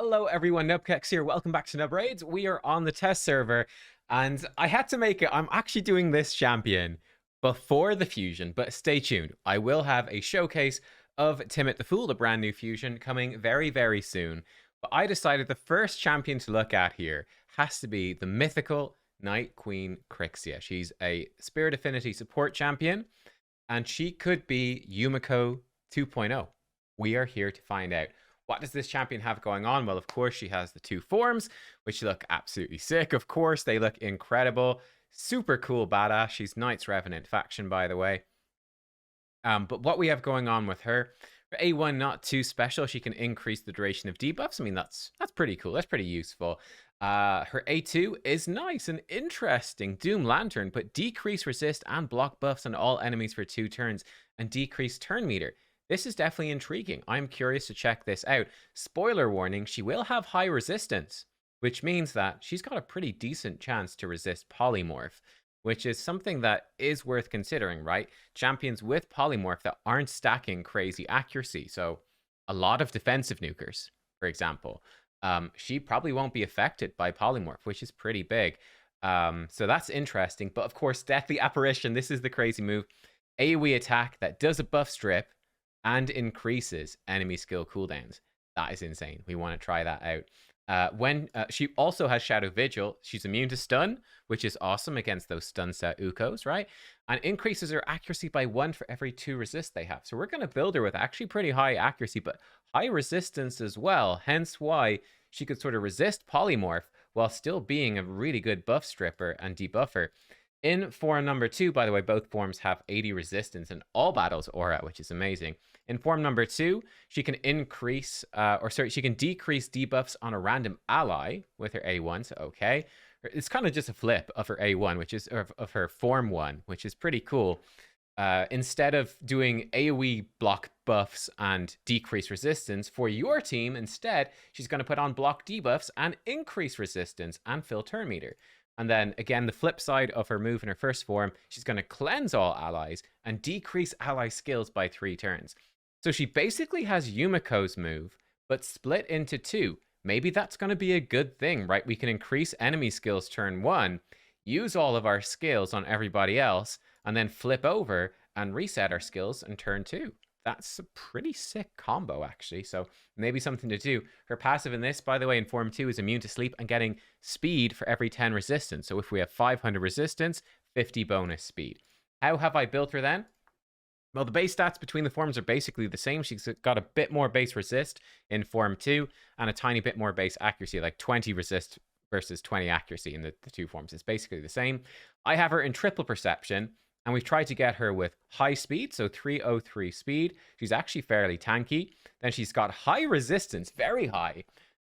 Hello everyone, nubkeks here. Welcome back to Nub Raids. We are on the test server, and I had to make it. I'm actually doing this champion before the fusion, but stay tuned. I will have a showcase of Timid the Fool, the brand new fusion, coming very, very soon. But I decided the first champion to look at here has to be the mythical Night Queen Krixia. She's a Spirit Affinity support champion, and she could be YUMEKO 2.0. We are here to find out. What does this champion have going on? Well, of course, she has the two forms, which look absolutely sick. Of course, they look incredible. Super cool badass. She's Knight's Revenant faction, by the way. But what we have going on with her, A1 not too special. She can increase the duration of debuffs. I mean, that's pretty cool. That's pretty useful. Her A2 is nice and interesting. Doom Lantern, but decrease resist and block buffs on all enemies for 2 turns and decrease turn meter. This is definitely intriguing. I'm curious to check this out. Spoiler warning, she will have high resistance, which means that she's got a pretty decent chance to resist polymorph, which is something that is worth considering, right? Champions with polymorph that aren't stacking crazy accuracy. So a lot of defensive nukers, for example, she probably won't be affected by polymorph, which is pretty big. So that's interesting. But of course, Deathly Apparition, this is the crazy move. AoE attack that does a buff strip and increases enemy skill cooldowns. That is insane. We want to try that out. When she also has Shadow Vigil, she's immune to stun, which is awesome against those stun set Ukos, right? And increases her accuracy by 1 for every 2 resist they have. So we're going to build her with actually pretty high accuracy, but high resistance as well. Hence why she could sort of resist polymorph while still being a really good buff stripper and debuffer. In form number 2, by the way, both forms have 80 resistance in all battles aura, which is amazing. In form number 2, she can she can decrease debuffs on a random ally with her A1, so okay. It's kind of just a flip of her A1, which is of her form 1, which is pretty cool. Instead of doing AoE block buffs and decrease resistance for your team, instead, she's going to put on block debuffs and increase resistance and fill turn meter. And then, again, the flip side of her move in her first form, she's going to cleanse all allies and decrease ally skills by 3 turns. So she basically has YUMEKO's move, but split into 2. Maybe that's going to be a good thing, right? We can increase enemy skills turn 1, use all of our skills on everybody else, and then flip over and reset our skills in turn 2. That's a pretty sick combo, actually. So maybe something to do. Her passive in this, by the way, in Form 2 is immune to sleep and getting speed for every 10 resistance. So if we have 500 resistance, 50 bonus speed. How have I built her then? Well, the base stats between the forms are basically the same. She's got a bit more base resist in Form 2 and a tiny bit more base accuracy, like 20 resist versus 20 accuracy in the 2 forms. It's basically the same. I have her in triple perception. And we've tried to get her with high speed, so 303 speed. She's actually fairly tanky. Then she's got high resistance, very high,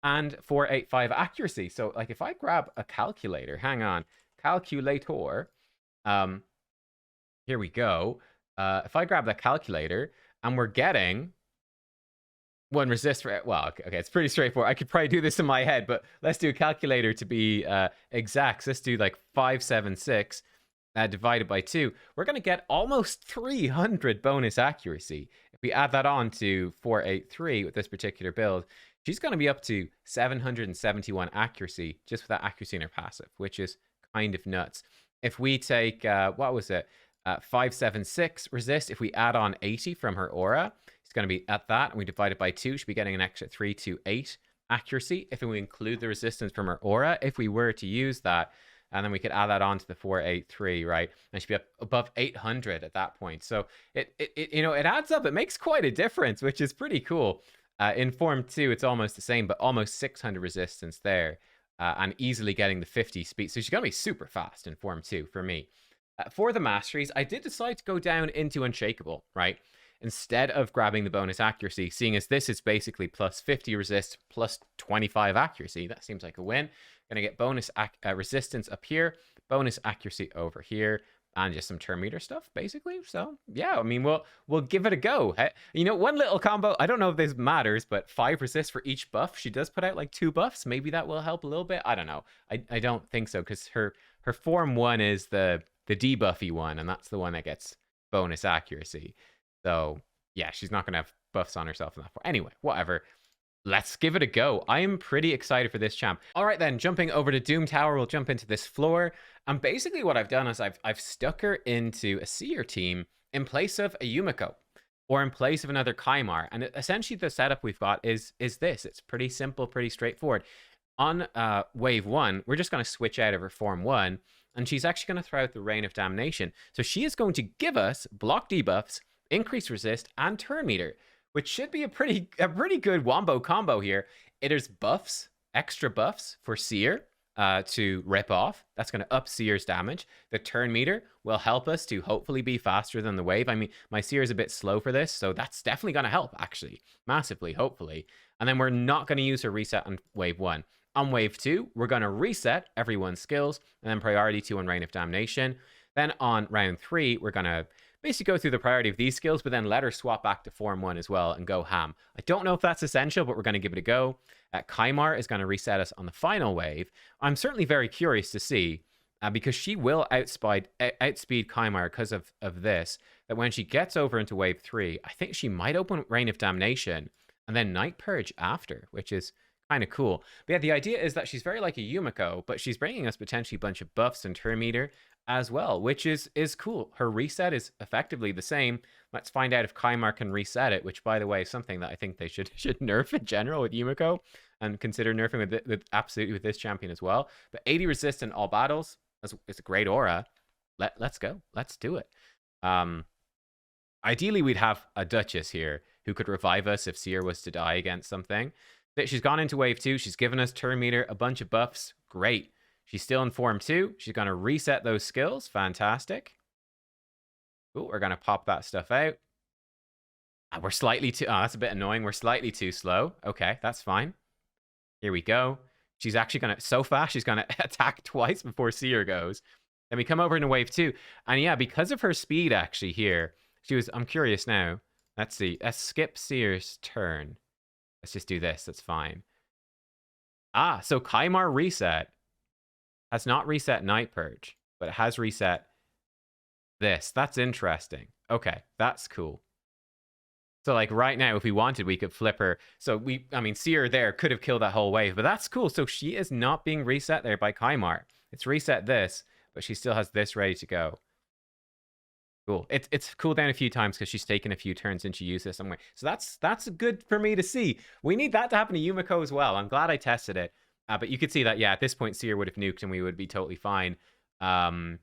and 485 accuracy. So, like, if I grab a calculator, hang on, calculator, here we go. If I grab that calculator, and we're getting 1 resist for, well, okay, it's pretty straightforward. I could probably do this in my head, but let's do a calculator to be exact. So let's do like 576. Divided by 2, we're going to get almost 300 bonus accuracy. If we add that on to 483 with this particular build, she's going to be up to 771 accuracy just with that accuracy in her passive, which is kind of nuts. If we take, what was it, 576 resist, if we add on 80 from her aura, it's going to be at that, and we divide it by 2, she'll be getting an extra 328 accuracy. If we include the resistance from her aura, if we were to use that, and then we could add that on to the 483, right? And she'd be up above 800 at that point. So it adds up. It makes quite a difference, which is pretty cool. In Form 2, it's almost the same, but almost 600 resistance there, and easily getting the 50 speed. So she's going to be super fast in Form 2 for me. For the Masteries, I did decide to go down into Unshakable, right? Instead of grabbing the bonus accuracy, seeing as this is basically plus 50 resist, plus 25 accuracy. That seems like a win. Gonna get bonus resistance up here, bonus accuracy over here, and just some turn meter stuff, basically. So yeah, I mean, we'll give it a go. You know, one little combo. I don't know if this matters, but 5 resist for each buff. She does put out like 2 buffs. Maybe that will help a little bit. I don't know. I don't think so, because her form 1 is the debuffy one, and that's the one that gets bonus accuracy. So yeah, she's not gonna have buffs on herself in that form. Anyway, whatever. Let's give it a go. I am pretty excited for this champ. All right, then, jumping over to Doom Tower, we'll jump into this floor. And basically what I've done is I've stuck her into a Seer team in place of a Yumeko or in place of another Kaimar. And essentially the setup we've got is this. It's pretty simple, pretty straightforward. On wave 1, we're just going to switch out of her form 1, and she's actually going to throw out the Rain of Damnation. So she is going to give us block debuffs, increase resist, and turn meter, which should be a pretty good wombo combo here. There's buffs, extra buffs for Seer to rip off. That's going to up Seer's damage. The turn meter will help us to hopefully be faster than the wave. I mean, my Seer is a bit slow for this, so that's definitely going to help, actually. Massively, hopefully. And then we're not going to use her reset on wave 1. On wave 2, we're going to reset everyone's skills, and then priority 2 on Rain of Damnation. Then on round 3, we're going to basically go through the priority of these skills, but then let her swap back to form 1 as well and go ham. I don't know if that's essential, but we're going to give it a go. Kaimar is going to reset us on the final wave. I'm certainly very curious to see, because she will outspeed Kaimar because of this, that when she gets over into wave 3, I think she might open Rain of Damnation and then Night Purge after, which is kind of cool. But yeah, the idea is that she's very like a Yumeko, but she's bringing us potentially a bunch of buffs and turn meter as well, which is cool. Her reset is effectively the same. Let's find out if Kaimar can reset it, which, by the way, is something that I think they should nerf in general with Yumeko, and consider nerfing with absolutely with this champion as well. But 80 resist in all battles is a great aura. Let's go. Let's do it. Ideally, we'd have a Duchess here who could revive us if Seer was to die against something. She's gone into wave 2. She's given us turn meter, a bunch of buffs. Great. She's still in form 2. She's going to reset those skills. Fantastic. Ooh, we're going to pop that stuff out. We're slightly too... Oh, that's a bit annoying. We're slightly too slow. Okay, that's fine. Here we go. She's actually going to... So fast, she's going to attack twice before Seer goes. Then we come over into wave 2. And yeah, because of her speed actually here, she was... I'm curious now. Let's see. Let's skip Seer's turn. Let's just do this. That's fine. So Kaimar reset has not reset Night Purge, but it has reset this. That's interesting. Okay, that's cool. So like right now, if we wanted, we could flip her. So Seer there could have killed that whole wave, but that's cool. So she is not being reset there by Kaimar. It's reset this, but she still has this ready to go. Cool. It's cooled down a few times because she's taken a few turns and she used this somewhere. So that's good for me to see. We need that to happen to Yumeko as well. I'm glad I tested it. But you could see that, yeah, at this point, Seer would have nuked and we would be totally fine. I'd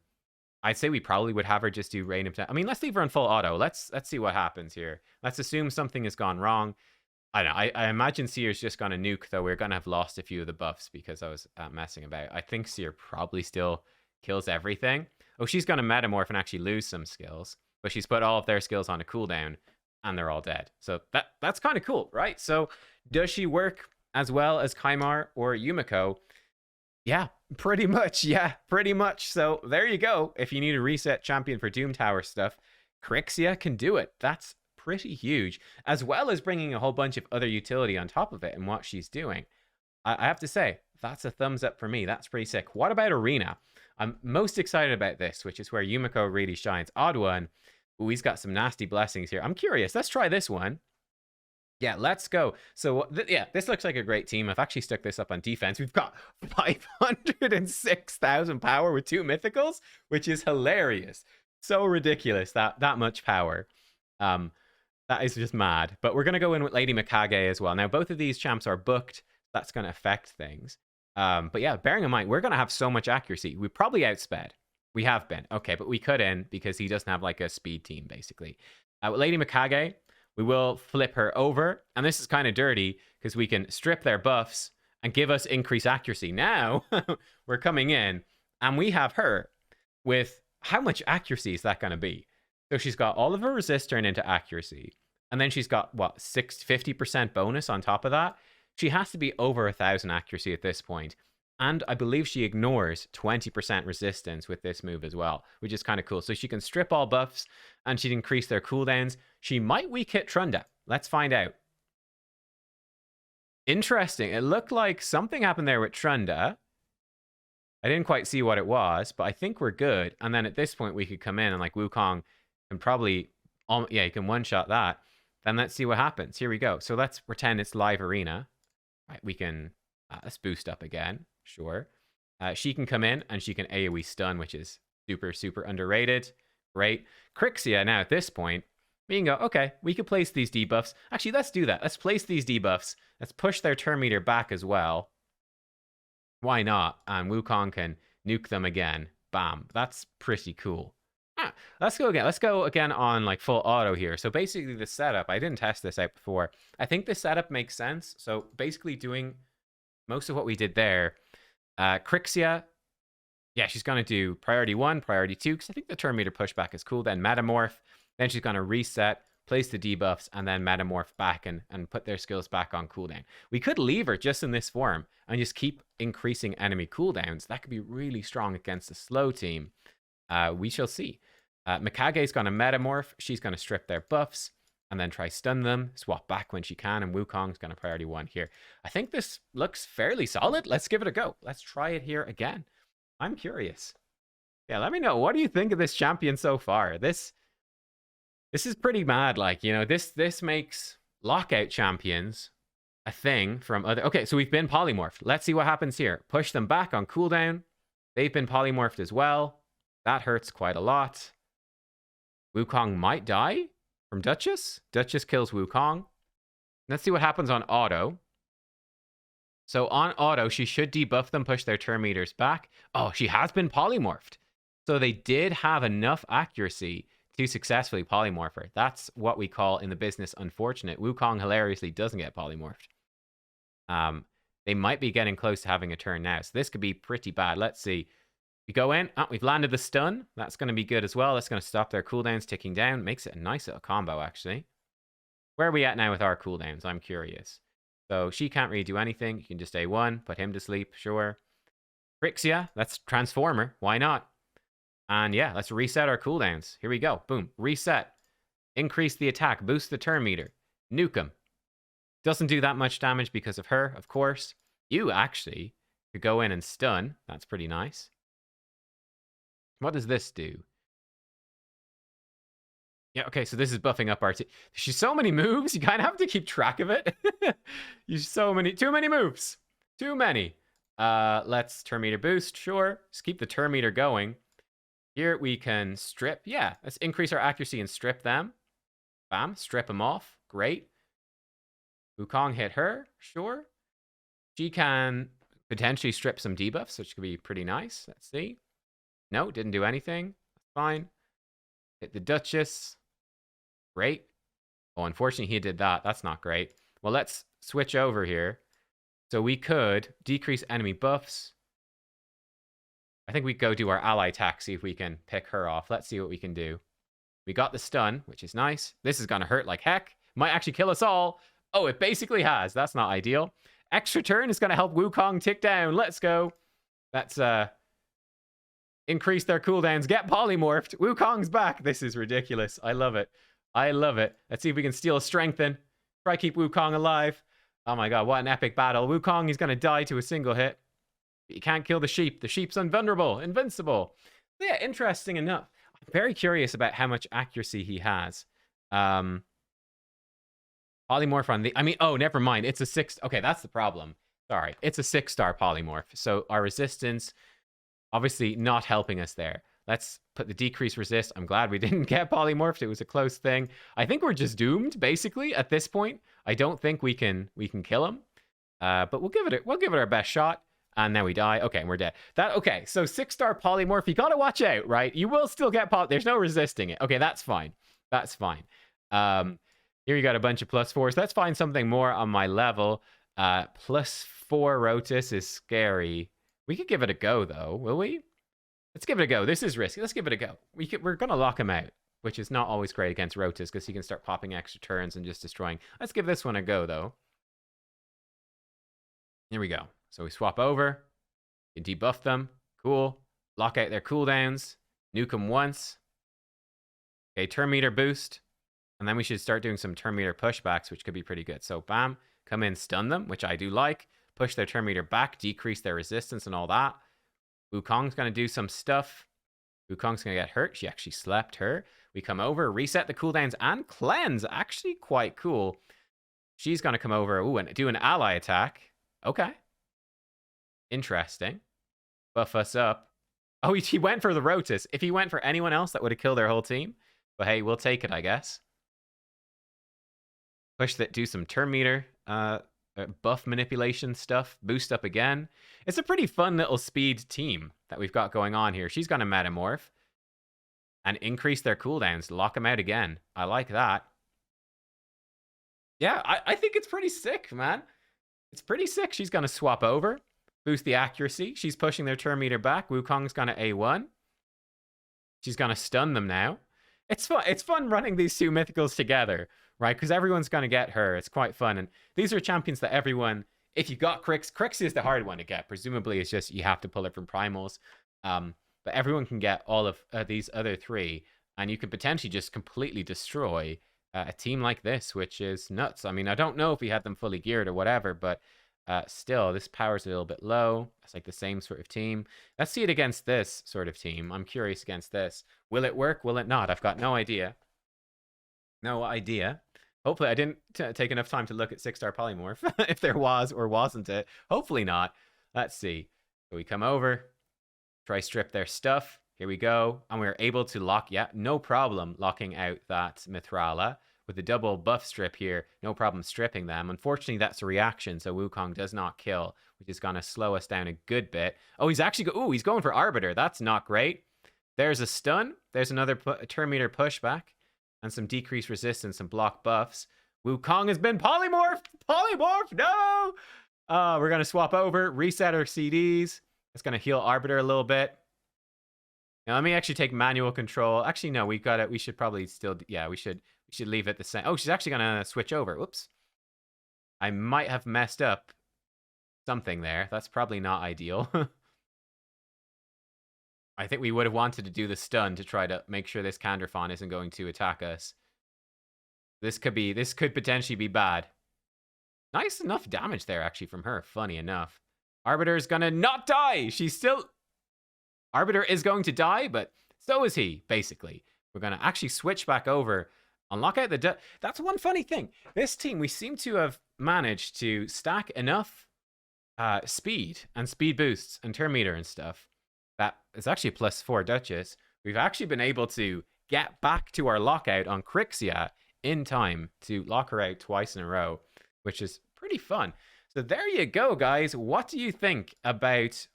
say we probably would have her just do Rain of... I mean, let's leave her on full auto. Let's see what happens here. Let's assume something has gone wrong. I don't know. I imagine Seer's just going to nuke, though. We're going to have lost a few of the buffs because I was messing about. I think Seer probably still kills everything. Oh, she's going to metamorph and actually lose some skills. But she's put all of their skills on a cooldown, and they're all dead. So that's kind of cool, right? So does she work as well as Kaimar or Yumeko? Yeah, pretty much. Yeah, pretty much. So there you go. If you need a reset champion for Doom Tower stuff, Krixia can do it. That's pretty huge. As well as bringing a whole bunch of other utility on top of it and what she's doing. I have to say, that's a thumbs up for me. That's pretty sick. What about Arena? I'm most excited about this, which is where Yumeko really shines. Odd one. Ooh, he's got some nasty blessings here. I'm curious. Let's try this one. Yeah, let's go. So, yeah, this looks like a great team. I've actually stuck this up on defense. We've got 506,000 power with 2 mythicals, which is hilarious. So ridiculous, that much power. That is just mad. But we're going to go in with Lady Mikage as well. Now, both of these champs are booked. That's going to affect things. But yeah, bearing in mind, we're going to have so much accuracy. We probably outsped. We have been. Okay, but we couldn't because he doesn't have like a speed team, basically. With Lady Mikage, we will flip her over. And this is kind of dirty because we can strip their buffs and give us increased accuracy. Now, we're coming in and we have her with... How much accuracy is that going to be? So she's got all of her resist turned into accuracy. And then she's got, what, 50% bonus on top of that? She has to be over 1,000 accuracy at this point. And I believe she ignores 20% resistance with this move as well, which is kind of cool. So she can strip all buffs and she'd increase their cooldowns. She might weak hit Trunda. Let's find out. Interesting. It looked like something happened there with Trunda. I didn't quite see what it was, but I think we're good. And then at this point, we could come in and like Wukong can probably... Yeah, you can one-shot that. then let's see what happens. Here we go. So let's pretend it's live arena. Right, we can let's boost up again. Sure. She can come in and she can AoE stun, which is super, super underrated. Great. Krixia, now at this point, we can go, okay, we could place these debuffs. Actually, let's do that. Let's place these debuffs. Let's push their turn meter back as well. Why not? And Wukong can nuke them again. Bam. That's pretty cool. Let's go again. Let's go again on like full auto here. So basically the setup, I didn't test this out before. I think the setup makes sense. So basically doing most of what we did there. Krixia, yeah, she's going to do priority 1, priority 2, because I think the turn meter pushback is cool. Then Metamorph. Then she's going to reset, place the debuffs, and then Metamorph back and put their skills back on cooldown. We could leave her just in this form and just keep increasing enemy cooldowns. That could be really strong against a slow team. We shall see. Mikage's going to Metamorph. She's going to strip their buffs and then try stun them, swap back when she can, and Wukong's going to priority 1 here. I think this looks fairly solid. Let's give it a go. Let's try it here again. I'm curious. Yeah, let me know. What do you think of this champion so far? This is pretty mad. Like, you know, this makes lockout champions a thing from other... Okay, so we've been polymorphed. Let's see what happens here. Push them back on cooldown. They've been polymorphed as well. That hurts quite a lot. Wukong might die from Duchess. Duchess kills Wukong. Let's see what happens on auto. So on auto, she should debuff them, push their turn meters back. Oh, she has been polymorphed. So they did have enough accuracy to successfully polymorph her. That's what we call in the business unfortunate. Wukong hilariously doesn't get polymorphed. They might be getting close to having a turn now. So this could be pretty bad. Let's see. We go in. Oh, we've landed the stun. That's going to be good as well. That's going to stop their cooldowns ticking down. Makes it a nice little combo, actually. Where are we at now with our cooldowns? I'm curious. So she can't really do anything. You can just A1, put him to sleep, sure. Krixia, let's transform her. Why not? And yeah, let's reset our cooldowns. Here we go. Boom. Reset. Increase the attack. Boost the turn meter. Nuke him. Doesn't do that much damage because of her, of course. You actually could go in and stun. That's pretty nice. What does this do? Yeah, okay, so this is buffing up our team. She's so many moves, you kind of have to keep track of it. Too many moves. Too many. Let's turn meter boost, sure. Just keep the turn meter going. Here we can strip. Yeah, let's increase our accuracy and strip them. Bam, strip them off. Great. Wukong hit her, sure. She can potentially strip some debuffs, which could be pretty nice. Let's see. No, didn't do anything. That's fine. Hit the Duchess. Great. Oh, unfortunately, he did that. That's not great. Well, let's switch over here. So we could decrease enemy buffs. I think we go do our ally attack, see if we can pick her off. Let's see what we can do. We got the stun, which is nice. This is going to hurt like heck. Might actually kill us all. Oh, it basically has. That's not ideal. Extra turn is going to help Wukong tick down. Let's go. That's increase their cooldowns. Get polymorphed. Wukong's back. This is ridiculous. I love it. I love it. Let's see if we can steal a strengthen. Try keep Wukong alive. Oh my god, what an epic battle. Wukong is going to die to a single hit. You can't kill the sheep. The sheep's invulnerable. Invincible. So yeah, interesting enough. I'm very curious about how much accuracy he has. Polymorph on the... I mean, oh, never mind. It's a 6... Okay, that's the problem. Sorry. It's a 6-star polymorph. So our resistance... Obviously not helping us there. Let's put the decrease resist. I'm glad we didn't get polymorphed. It was a close thing. I think we're just doomed, basically, at this point. I don't think we can kill him. But we'll give it our best shot. And now we die. Okay, and we're dead. Okay, so 6-star polymorph, you gotta watch out, right? You will still get there's no resisting it. Okay, that's fine. That's fine. Here you got a bunch of +4s. Let's find something more on my level. +4 Rotus is scary. We could give it a go, though, will we? Let's give it a go. This is risky. Let's give it a go. We're going to lock him out, which is not always great against Rotus because he can start popping extra turns and just destroying. Let's give this one a go, though. Here we go. So we swap over. You debuff them. Cool. Lock out their cooldowns. Nuke them once. Okay, turn meter boost. And then we should start doing some turn meter pushbacks, which could be pretty good. So, bam. Come in, stun them, which I do like. Push their turn meter back, decrease their resistance and all that. Wukong's going to do some stuff. Wukong's going to get hurt. She actually slept her. We come over, reset the cooldowns, and cleanse. Actually quite cool. She's going to come over, ooh, and do an ally attack. Okay. Interesting. Buff us up. Oh, he went for the Rotus. If he went for anyone else, that would have killed their whole team. But hey, we'll take it, I guess. Push that, do some turn meter, buff manipulation stuff, boost up again. It's a pretty fun little speed team that we've got going on here. She's going to metamorph and increase their cooldowns, lock them out again. I like that. Yeah, I think it's pretty sick, man. It's pretty sick. She's going to swap over, boost the accuracy. She's pushing their turn meter back. Wukong's going to A1. She's going to stun them now. It's fun. It's fun running these two mythicals together, right? Because everyone's going to get her. It's quite fun. And these are champions that everyone, if you got Krixia is the hard one to get. Presumably, it's just you have to pull it from primals. But everyone can get all of these other three. And you can potentially just completely destroy a team like this, which is nuts. I mean, I don't know if we had them fully geared or whatever, but still, this power's a little bit low. It's like the same sort of team. Let's see it against this sort of team. I'm curious against this. Will it work? Will it not? I've got no idea. No idea. Hopefully, I didn't take enough time to look at 6-star polymorph, if there was or wasn't it. Hopefully not. Let's see. So we come over, try strip their stuff. Here we go. And we're able to lock, yeah, no problem locking out that Mithrala. With the double buff strip here, no problem stripping them. Unfortunately, that's a reaction, so Wukong does not kill, which is going to slow us down a good bit. Oh, he's actually he's going for Arbiter. That's not great. There's a stun. There's another turn meter pushback and some decreased resistance and block buffs. Wukong has been polymorphed. Polymorph, no! We're going to swap over, reset our CDs. It's going to heal Arbiter a little bit. Now, let me actually take manual control. Actually, no, we got it. We should probably still, yeah, we should leave it the same. Oh, she's actually going to switch over. Whoops. I might have messed up something there. That's probably not ideal. I think we would have wanted to do the stun to try to make sure this Kandrafon isn't going to attack us. This could potentially be bad. Nice enough damage there, actually, from her. Funny enough. Arbiter's going to not die. Arbiter is going to die, but so is he, basically. We're going to actually switch back over. Unlock out the... That's one funny thing. This team, we seem to have managed to stack enough speed and speed boosts and turn meter and stuff. That is actually a +4 Duchess. We've actually been able to get back to our lockout on Krixia in time to lock her out twice in a row, which is pretty fun. So there you go, guys. What do you think about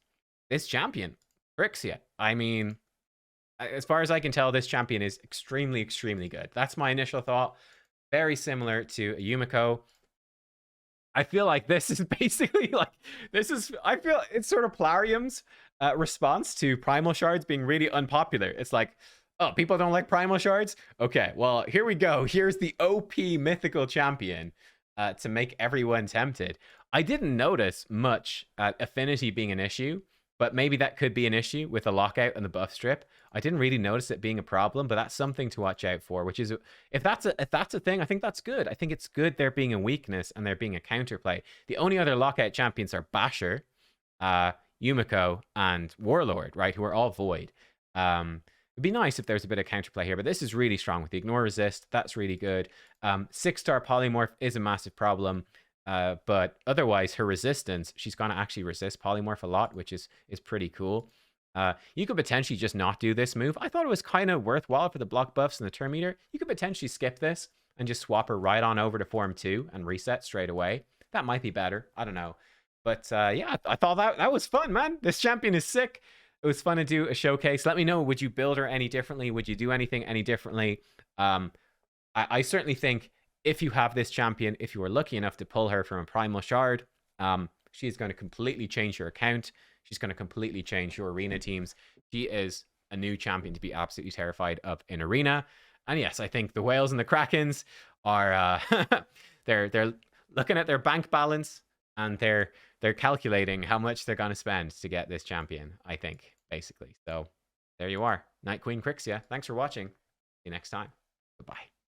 this champion, Krixia? I mean... As far as I can tell, this champion is extremely, extremely good. That's my initial thought. Very similar to YUMEKO. I feel like this is basically like... I feel it's sort of Plarium's response to Primal Shards being really unpopular. It's like, oh, people don't like Primal Shards? Okay, well, here we go. Here's the OP mythical champion to make everyone tempted. I didn't notice much affinity being an issue, but maybe that could be an issue with the lockout and the buff strip. I didn't really notice it being a problem, but that's something to watch out for, which is, if that's a thing, I think that's good. I think it's good there being a weakness and there being a counterplay. The only other lockout champions are Basher, YUMEKO, and Warlord, right, who are all void. It'd be nice if there's a bit of counterplay here, but this is really strong with the ignore resist. That's really good. 6-star polymorph is a massive problem. But otherwise, her resistance, she's going to actually resist polymorph a lot, which is pretty cool. You could potentially just not do this move. I thought it was kind of worthwhile for the block buffs and the turn meter. You could potentially skip this and just swap her right on over to Form 2 and reset straight away. That might be better. I don't know. But yeah, I thought that was fun, man. This champion is sick. It was fun to do a showcase. Let me know, would you build her any differently? Would you do anything any differently? I certainly think if you have this champion, if you are lucky enough to pull her from a Primal Shard, she is going to completely change your account. She's going to completely change your arena teams. She is a new champion to be absolutely terrified of in arena. And yes, I think the Whales and the Krakens are they're looking at their bank balance and they're calculating how much they're going to spend to get this champion, I think, basically. So there you are. Night Queen Krixia. Thanks for watching. See you next time. Goodbye.